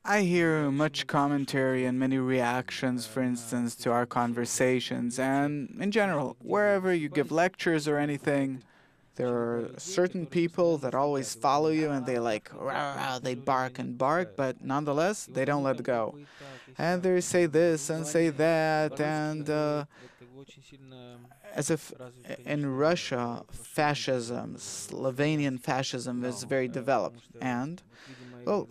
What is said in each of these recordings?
I hear much commentary and many reactions, for instance, to our conversations, and in general, wherever you give lectures or anything, there are certain people that always follow you and they like, rah, rah, they bark and bark, but nonetheless, they don't let go. And they say this and say that, and as if in Russia, fascism, Slovenian fascism is very developed. And, well,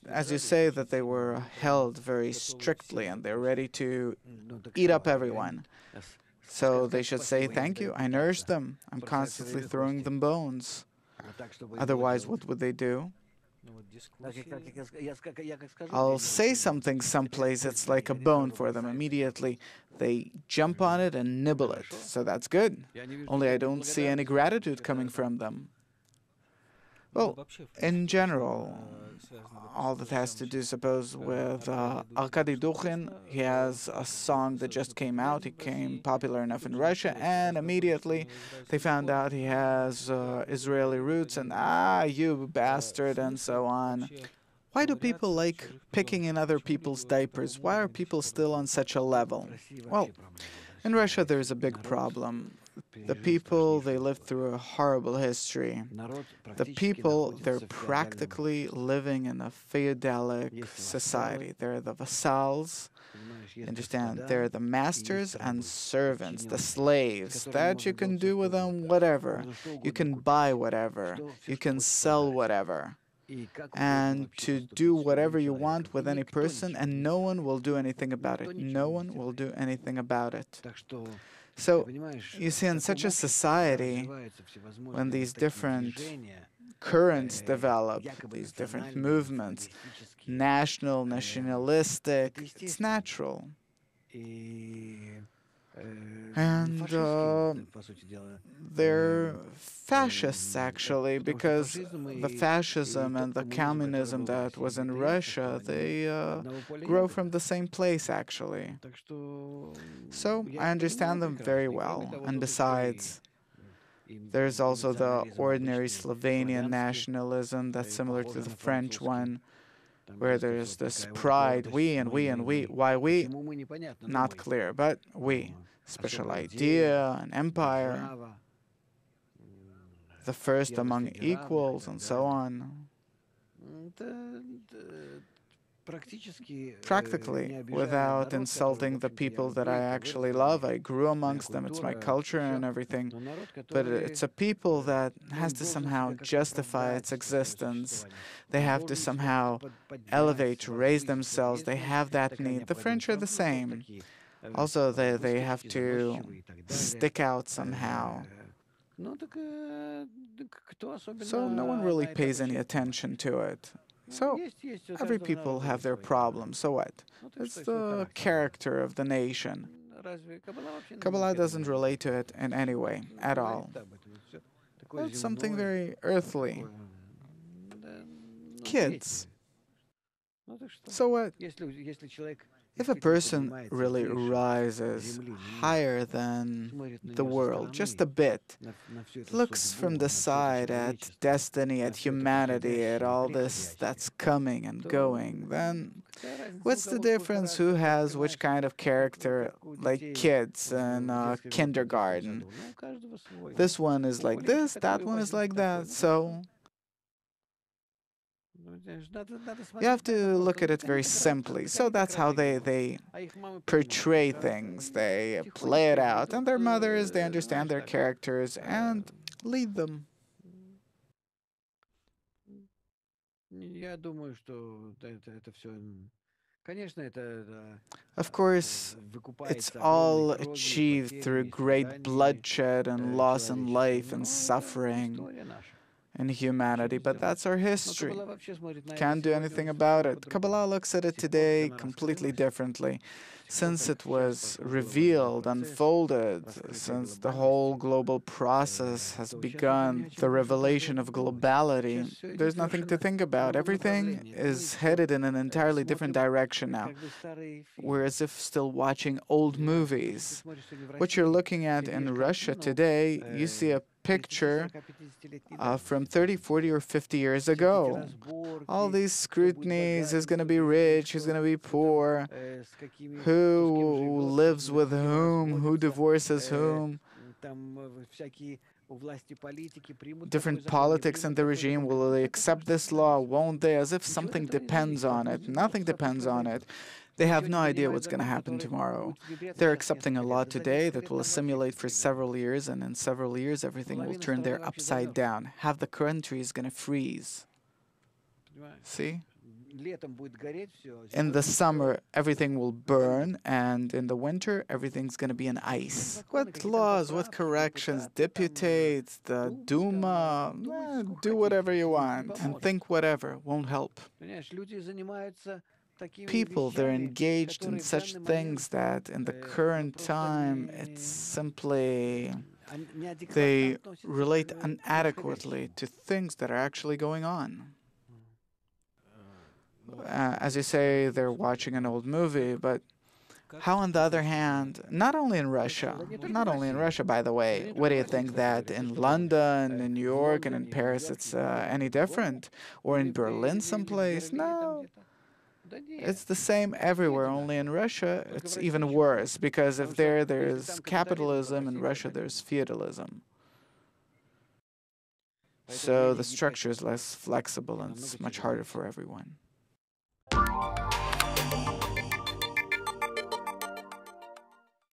as you say, that they were held very strictly and they're ready to eat up everyone. So they should say, thank you, I nourished them. I'm constantly throwing them bones. Otherwise, what would they do? I'll say something someplace, it's like a bone for them. Immediately, they jump on it and nibble it. So that's good. Only I don't see any gratitude coming from them. Well, in general, all that has to do, suppose, with Arkady Dukhin. He has a song that just came out. He came popular enough in Russia, and immediately they found out he has Israeli roots, and you bastard, and so on. Why do people like picking in other people's diapers? Why are people still on such a level? Well, in Russia, there's a big problem. The people, they lived through a horrible history. The people, they're practically living in a feudalic society. They're the vassals, you understand? They're the masters and servants, the slaves, that you can do with them whatever. You can buy whatever. You can sell whatever. And to do whatever you want with any person, and no one will do anything about it. No one will do anything about it. So, you see, in such a society, when these different currents develop, these different movements, nationalistic, it's natural. And they're fascists, actually, because the fascism and the communism that was in Russia, they grow from the same place, actually. So I understand them very well. And besides, there's also the ordinary Slovenian nationalism that's similar to the French one, where there's this pride, we and we and we. Why we? Not clear, but we. Special idea, an empire, the first among equals, and so on. Practically, without insulting the people that I actually love. I grew amongst them, it's my culture and everything. But it's a people that has to somehow justify its existence. They have to somehow elevate, raise themselves. They have that need. The French are the same. Also, they have to stick out somehow. So no one really pays any attention to it. So every people have their problems. So what? It's the character of the nation. Kabbalah doesn't relate to it in any way, at all. It's something very earthly. Kids. So what? If a person really rises higher than the world, just a bit, looks from the side at destiny, at humanity, at all this that's coming and going, then what's the difference who has which kind of character, like kids in kindergarten? This one is like this, that one is like that, so you have to look at it very simply. So that's how they portray things. They play it out. And their mothers, they understand their characters and lead them. Of course, it's all achieved through great bloodshed and loss in life and suffering in humanity, but that's our history. Can't do anything about it. Kabbalah looks at it today completely differently. Since it was revealed, unfolded, since the whole global process has begun, the revelation of globality, there's nothing to think about. Everything is headed in an entirely different direction now. We're as if still watching old movies. What you're looking at in Russia today, you see a picture from 30, 40, or 50 years ago. All these scrutinies, who's going to be rich, who's going to be poor, who lives with whom, who divorces whom. Different politics in the regime, will they accept this law, won't they, as if something depends on it. Nothing depends on it. They have no idea what's going to happen tomorrow. They're accepting a law today that will assimilate for several years, and in several years everything will turn there upside down. Half the country is going to freeze. See? In the summer, everything will burn, and in the winter, everything's going to be in ice. What laws, what corrections, deputates, the Duma, do whatever you want and think whatever, won't help. People, they're engaged in such things that in the current time, it's simply they relate inadequately to things that are actually going on. As you say, they're watching an old movie, but how, on the other hand, not only in Russia, by the way, what do you think that in London, in New York, and in Paris it's any different? Or in Berlin someplace? No. It's the same everywhere, only in Russia it's even worse, because if there's capitalism, in Russia there's feudalism. So the structure is less flexible and it's much harder for everyone.